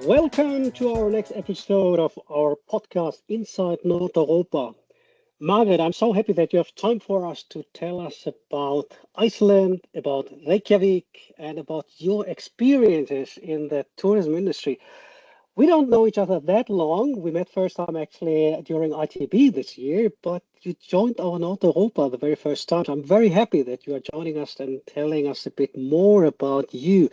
Welcome to our next episode of our podcast, Inside NORDEUROPA. Margrét, I'm so happy that you have time for us to tell us about Iceland, about Reykjavik, and about your experiences in the tourism industry. We don't know each other that long. We met first time actually during ITB this year, but you joined our NORDEUROPA the very first time. So I'm very happy that you are joining us and telling us a bit more about you.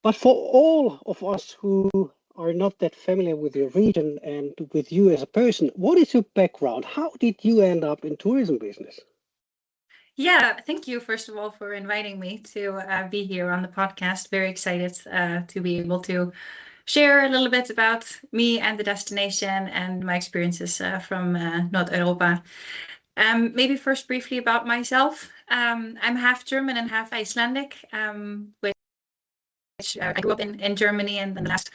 But for all of us who are not that familiar with your region and with you as a person, what is your background? How did you end up in tourism business? Yeah, thank you, first of all, for inviting me to be here on the podcast. Very excited to be able to share a little bit about me and the destination and my experiences from NORDEUROPA. Maybe first briefly about myself. I'm half German and half Icelandic, which I grew up in Germany, and then the last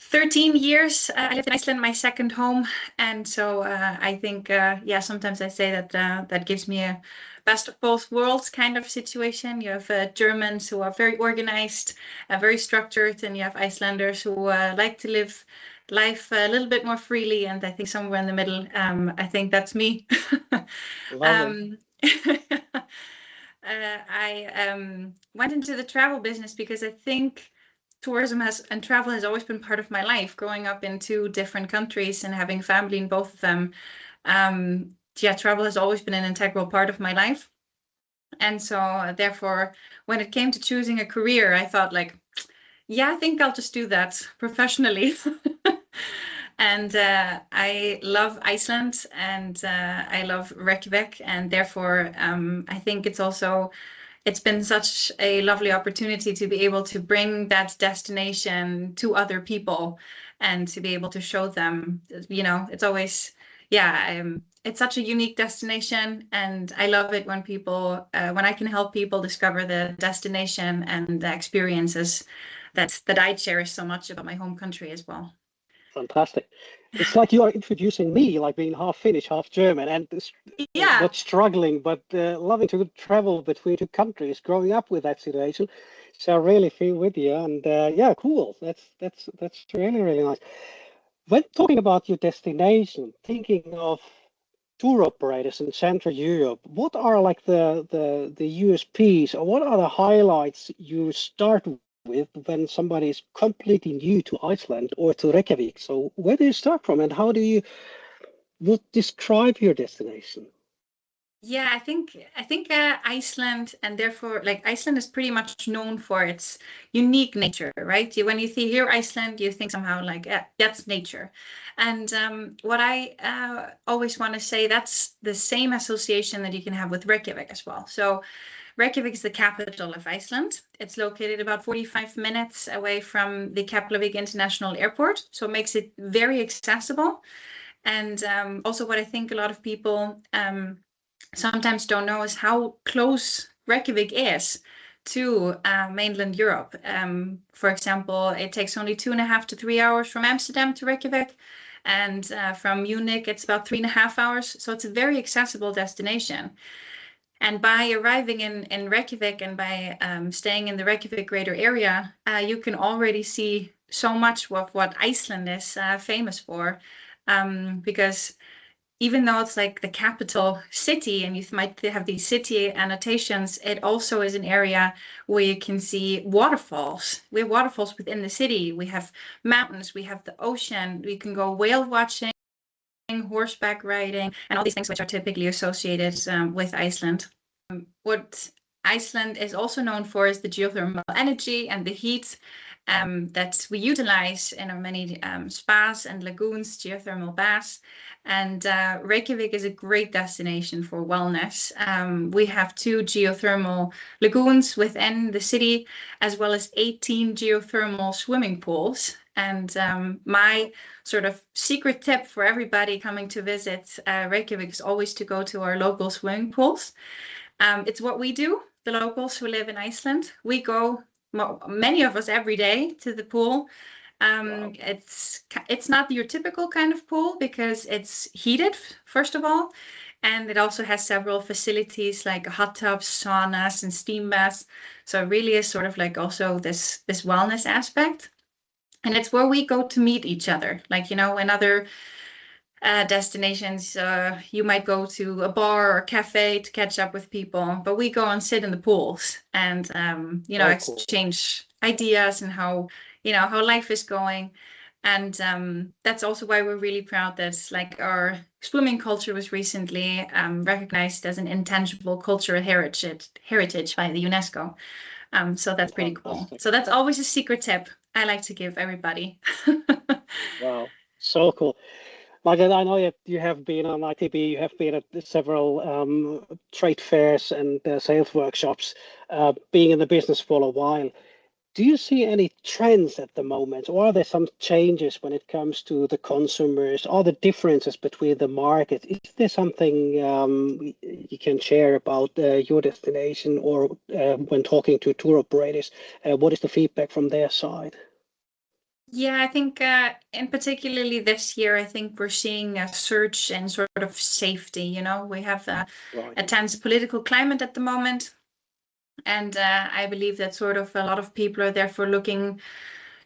13 years I lived in Iceland, my second home. And so I think, yeah, sometimes I say that that gives me a best of both worlds kind of situation. You have Germans who are very organized, very structured, and you have Icelanders who like to live life a little bit more freely. And I think somewhere in the middle, I think that's me. I went into the travel business because I think tourism and travel has always been part of my life. Growing up in two different countries and having family in both of them, yeah, travel has always been an integral part of my life. And so therefore, when it came to choosing a career, I thought like, yeah, I think I'll just do that professionally. And I love Iceland, and I love Reykjavik, and therefore I think it's been such a lovely opportunity to be able to bring that destination to other people and to be able to show them, you know, it's always, yeah, it's such a unique destination, and I love it when people, when I can help people discover the destination and the experiences that I cherish so much about my home country as well. Fantastic. It's like you are introducing me, like being half Finnish, half German, and Yeah, not struggling, but loving to travel between two countries, growing up with that situation. So I really feel with you, and yeah, cool. That's really, really nice. When talking about your destination, thinking of tour operators in Central Europe, what are like the USPs, or what are the highlights you start with when somebody is completely new to Iceland or to Reykjavik? So where do you start from, and how do you would describe your destination? yeah, I think Iceland, and therefore, like, Iceland is pretty much known for its unique nature, right? When you hear Iceland, you think somehow like, yeah, that's nature. And what I always want to say, that's the same association that you can have with Reykjavik as well. So Reykjavik is the capital of Iceland. It's located about 45 minutes away from the Keflavik International Airport, so it makes it very accessible. And also what I think a lot of people sometimes don't know is how close Reykjavik is to mainland Europe. For example, it takes only 2.5 to 3 hours from Amsterdam to Reykjavik, and from Munich it's about 3.5 hours. So it's a very accessible destination. And by arriving in Reykjavik and by staying in the Reykjavik greater area, you can already see so much of what Iceland is famous for, because even though it's like the capital city and you might have these city annotations, it also is an area where you can see waterfalls. We have waterfalls within the city. We have mountains, we have the ocean, we can go whale watching, horseback riding, and all these things which are typically associated with Iceland. What Iceland is also known for is the geothermal energy and the heat that we utilize in our many spas and lagoons, geothermal baths. And Reykjavik is a great destination for wellness. We have 2 geothermal lagoons within the city, as well as 18 geothermal swimming pools. And my sort of secret tip for everybody coming to visit Reykjavik is always to go to our local swimming pools. It's what we do, the locals who live in Iceland. We go, many of us, every day to the pool. Wow. It's not your typical kind of pool because it's heated, first of all. And it also has several facilities like hot tubs, saunas, and steam baths. So it really is sort of like also this wellness aspect. And it's where we go to meet each other. Like, in other destinations, you might go to a bar or a cafe to catch up with people, but we go and sit in the pools and, Oh, cool. exchange ideas and how life is going. And that's also why we're really proud that like our swimming culture was recently recognized as an intangible cultural heritage by the UNESCO. So that's pretty cool. Fantastic. So that's always a secret tip I like to give everybody. Wow, so cool. Margrét, I know you have been on ITB, you have been at several trade fairs and sales workshops, being in the business for a while. Do you see any trends at the moment, or are there some changes when it comes to the consumers? Are there differences between the markets? Is there something you can share about your destination, or when talking to tour operators, what is the feedback from their side? Yeah, I think in particularly this year, I think we're seeing a surge in sort of safety. We have Right. a tense political climate at the moment. And I believe that sort of a lot of people are therefore looking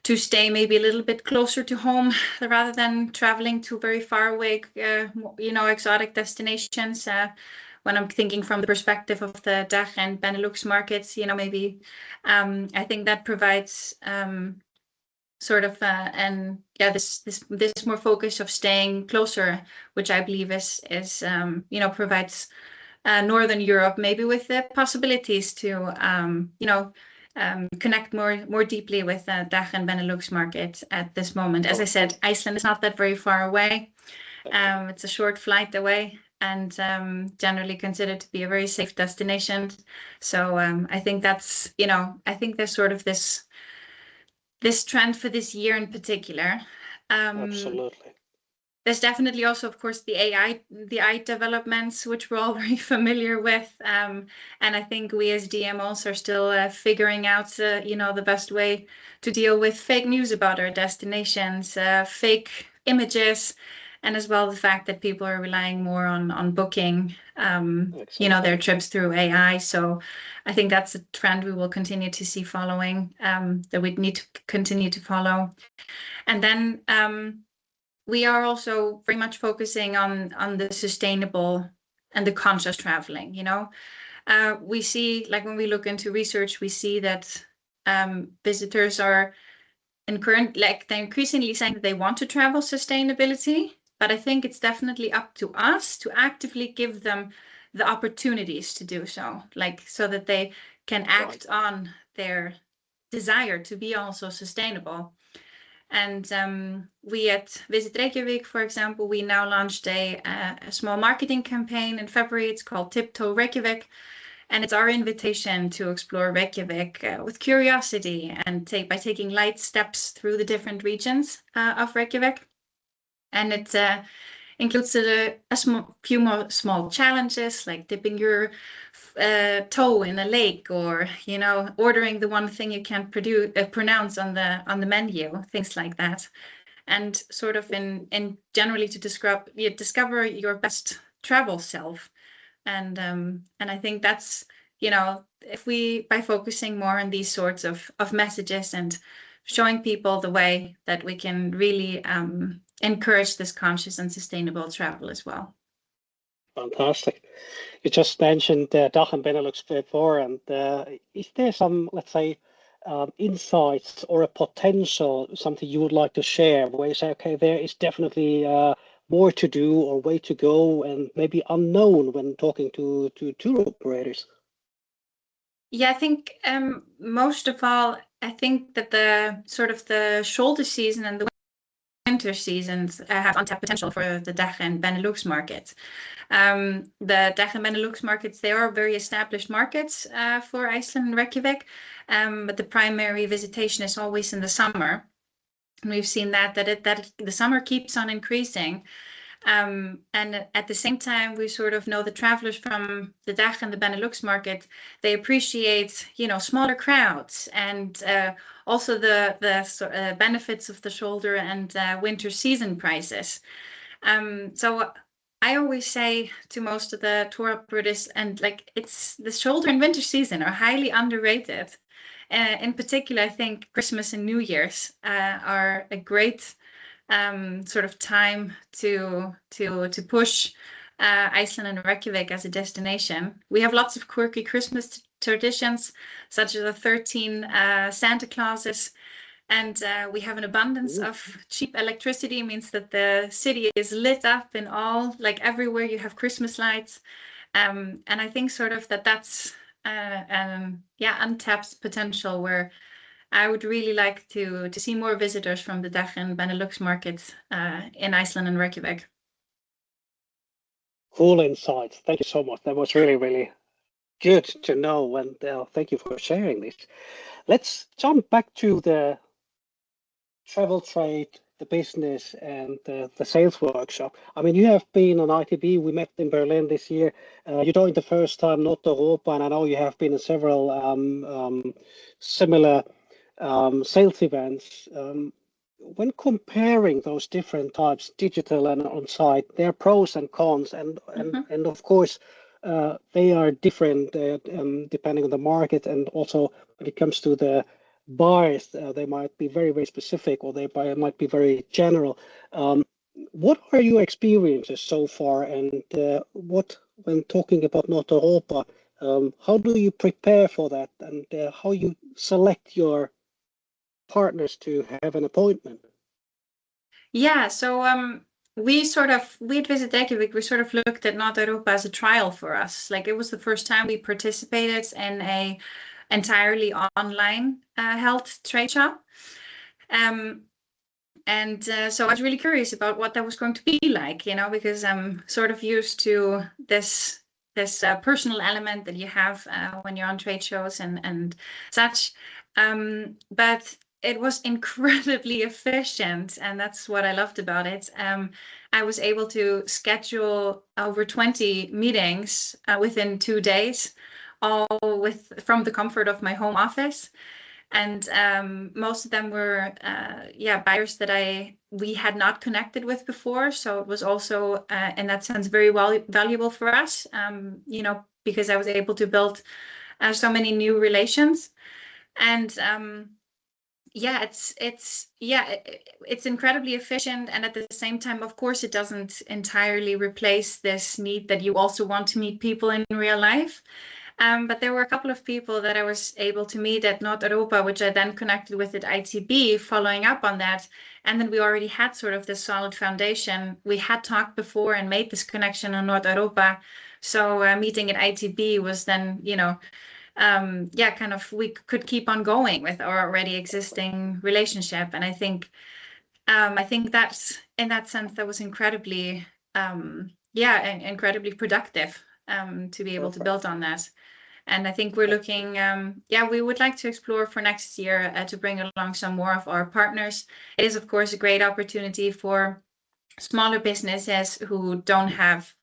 to stay maybe a little bit closer to home rather than traveling to very far away, exotic destinations. When I'm thinking from the perspective of the DACH and Benelux markets, maybe I think that provides sort of this more focus of staying closer, which I believe is provides Northern Europe maybe with the possibilities to connect more deeply with the DACH and Benelux market at this moment. As I said, Iceland is not that very far away. It's a short flight away, and generally considered to be a very safe destination. So I think that's I think there's sort of this trend for this year in particular. Absolutely. There's definitely also, of course, the AI developments, which we're all very familiar with. And I think we as DMOs are still figuring out, the best way to deal with fake news about our destinations, fake images, and as well the fact that people are relying more on booking, their trips through AI. So I think that's a trend we will continue to see following, that we need to continue to follow. And then we are also very much focusing on the sustainable and the conscious traveling. We see, like when we look into research, we see that visitors are they're increasingly saying that they want to travel sustainability, but I think it's definitely up to us to actively give them the opportunities to do so, so that they can act on their desire to be also sustainable. And we at Visit Reykjavik, for example, we now launched a small marketing campaign in February. It's called Tiptoeing Reykjavik. And it's our invitation to explore Reykjavik with curiosity and by taking light steps through the different regions of Reykjavik. And it includes a few more small challenges, like dipping your toe in a lake, or ordering the one thing you can't pronounce on the menu, things like that, and sort of in generally to discover your best travel self. And I think that's if we, by focusing more on these sorts of messages and showing people the way, that we can really encourage this conscious and sustainable travel as well. Fantastic. You just mentioned DACH and Benelux before, and is there some, let's say, insights or a potential, something you would like to share, where you say, okay, there is definitely more to do or way to go, and maybe unknown when talking to tour operators? Yeah, I think most of all, I think that the sort of the shoulder season and the winter seasons have untapped potential for the DACH and Benelux market. The DACH and Benelux markets, they are very established markets for Iceland and Reykjavik, but the primary visitation is always in the summer. And we've seen that the summer keeps on increasing. And at the same time, we sort of know the travelers from the DACH and the Benelux market, they appreciate, smaller crowds, and also the benefits of the shoulder and winter season prices. So I always say to most of the tour operators, and like it's the shoulder and winter season are highly underrated. In particular, I think Christmas and New Year's are a great sort of time to push Iceland and Reykjavik as a destination. We have lots of quirky Christmas traditions, such as the 13 Santa Clauses. And we have an abundance of cheap electricity, means that the city is lit up in all, like everywhere you have Christmas lights. And I think sort of that's untapped potential where I would really like to see more visitors from the DACH and Benelux markets in Iceland and Reykjavik. Cool insights. Thank you so much. That was really, really good to know. And thank you for sharing this. Let's jump back to the travel trade, the business, and the sales workshop. I mean, you have been on ITB. We met in Berlin this year. You joined the first time NORDEUROPA, and I know you have been in several similar sales events. When comparing those different types, digital and on-site, there are pros and cons, and of course, they are different depending on the market, and also when it comes to the buyers, they might be very, very specific, or they might be very general. What are your experiences so far, and when talking about NORDEUROPA, how do you prepare for that, and how you select your partners to have an appointment? Yeah, so we at Visit Reykjavik, we sort of looked at NORDEUROPA as a trial for us. Like it was the first time we participated in a entirely online held trade show. So I was really curious about what that was going to be like, you know, because I'm sort of used to this personal element that you have when you're on trade shows and such. But it was incredibly efficient, and that's what I loved about it. I was able to schedule over 20 meetings within 2 days, all from the comfort of my home office. And most of them were buyers that we had not connected with before. So it was also in that sense very valuable for us, you know, because I was able to build so many new relations. And it's incredibly efficient, and at the same time, of course, it doesn't entirely replace this need that you also want to meet people in real life. But there were a couple of people that I was able to meet at NORDEUROPA, which I then connected with at ITB, following up on that. And then we already had sort of this solid foundation. We had talked before and made this connection on NORDEUROPA. So meeting at ITB was then, you know, kind of we could keep on going with our already existing relationship. And I think that's, in that sense, that was incredibly, incredibly productive to be able to build on that. And I think we're looking, we would like to explore for next year to bring along some more of our partners. It is, of course, a great opportunity for smaller businesses who don't have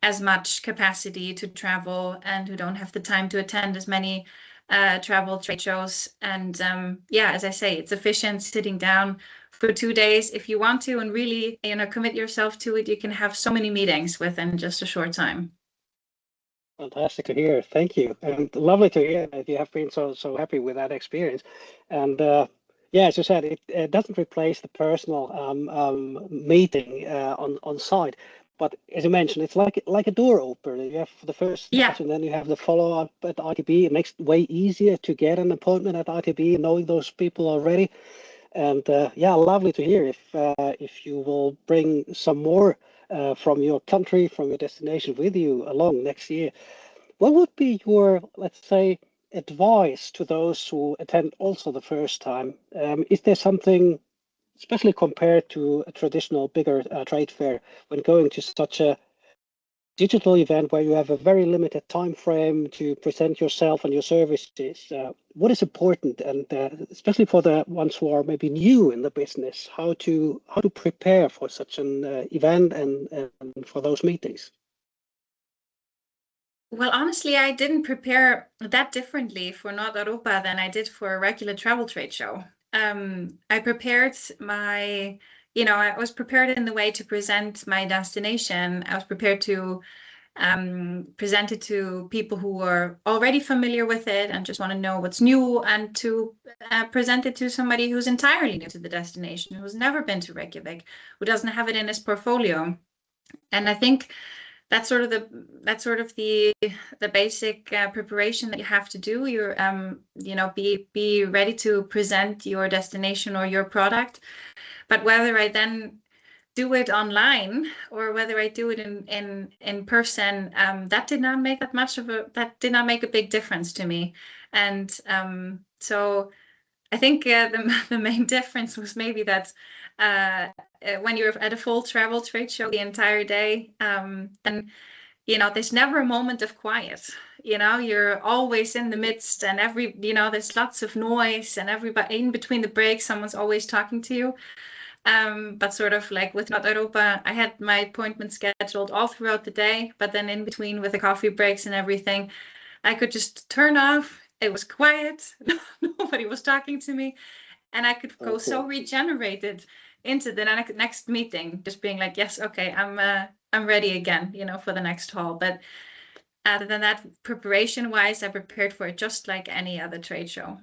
as much capacity to travel and who don't have the time to attend as many travel trade shows. And as I say, it's efficient sitting down for 2 days if you want to and really, you know, commit yourself to it. You can have so many meetings within just a short time. Fantastic to hear. Thank you, and lovely to hear that you have been so happy with that experience. And as you said, it doesn't replace the personal meeting on site. But as you mentioned, it's like a door opener. You have the first start, and then you have the follow up at ITB. It makes it way easier to get an appointment at ITB, knowing those people already. And lovely to hear if you will bring some more from your country, from your destination with you along next year. What would be your, let's say, advice to those who attend also the first time? Is there something, especially compared to a traditional bigger trade fair, when going to such a digital event where you have a very limited time frame to present yourself and your services, what is important, and especially for the ones who are maybe new in the business, how to prepare for such an event and for those meetings? Well, honestly, I didn't prepare that differently for NORDEUROPA than I did for a regular travel trade show. I prepared my I was prepared in the way to present my destination. I was prepared to present it to people who are already familiar with it and just want to know what's new, and to present it to somebody who's entirely new to the destination, who's never been to Reykjavik, who doesn't have it in his portfolio. And I think that's sort of the basic preparation that you have to do. You're be ready to present your destination or your product. But whether I then do it online or whether I do it in person, that did not make a big difference to me. And so I think the main difference was maybe that when you're at a full travel trade show the entire day, then there's never a moment of quiet. You're always in the midst, and there's lots of noise, and everybody in between the breaks, someone's always talking to you. But sort of like with NORDEUROPA, I had my appointment scheduled all throughout the day, but then in between with the coffee breaks and everything, I could just turn off. It was quiet. Nobody was talking to me. And I could go so regenerated into the next meeting, just being like, yes, okay, I'm ready again, for the next haul. But other than that, preparation-wise, I prepared for it just like any other trade show.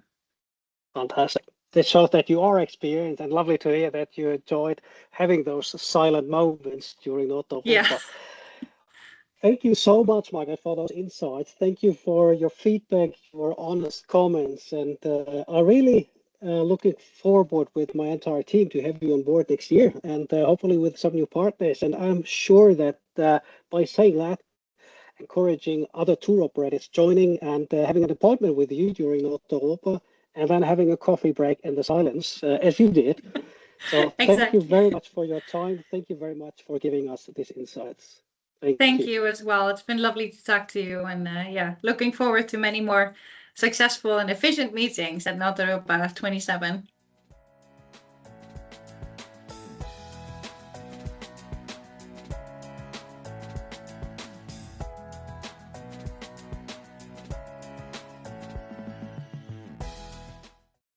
Fantastic. This shows that you are experienced, and lovely to hear that you enjoyed having those silent moments during NORDEUROPA. Yeah. Thank you so much, Margrét, for those insights. Thank you for your feedback, your honest comments, and I'm really looking forward with my entire team to have you on board next year, and hopefully with some new partners. And I'm sure that by saying that, encouraging other tour operators joining and having an appointment with you during NORDEUROPA, and then having a coffee break in the silence, as you did. So thank you very much for your time. Thank you very much for giving us these insights. Thank you as well. It's been lovely to talk to you, and looking forward to many more successful and efficient meetings at NORDEUROPA 27.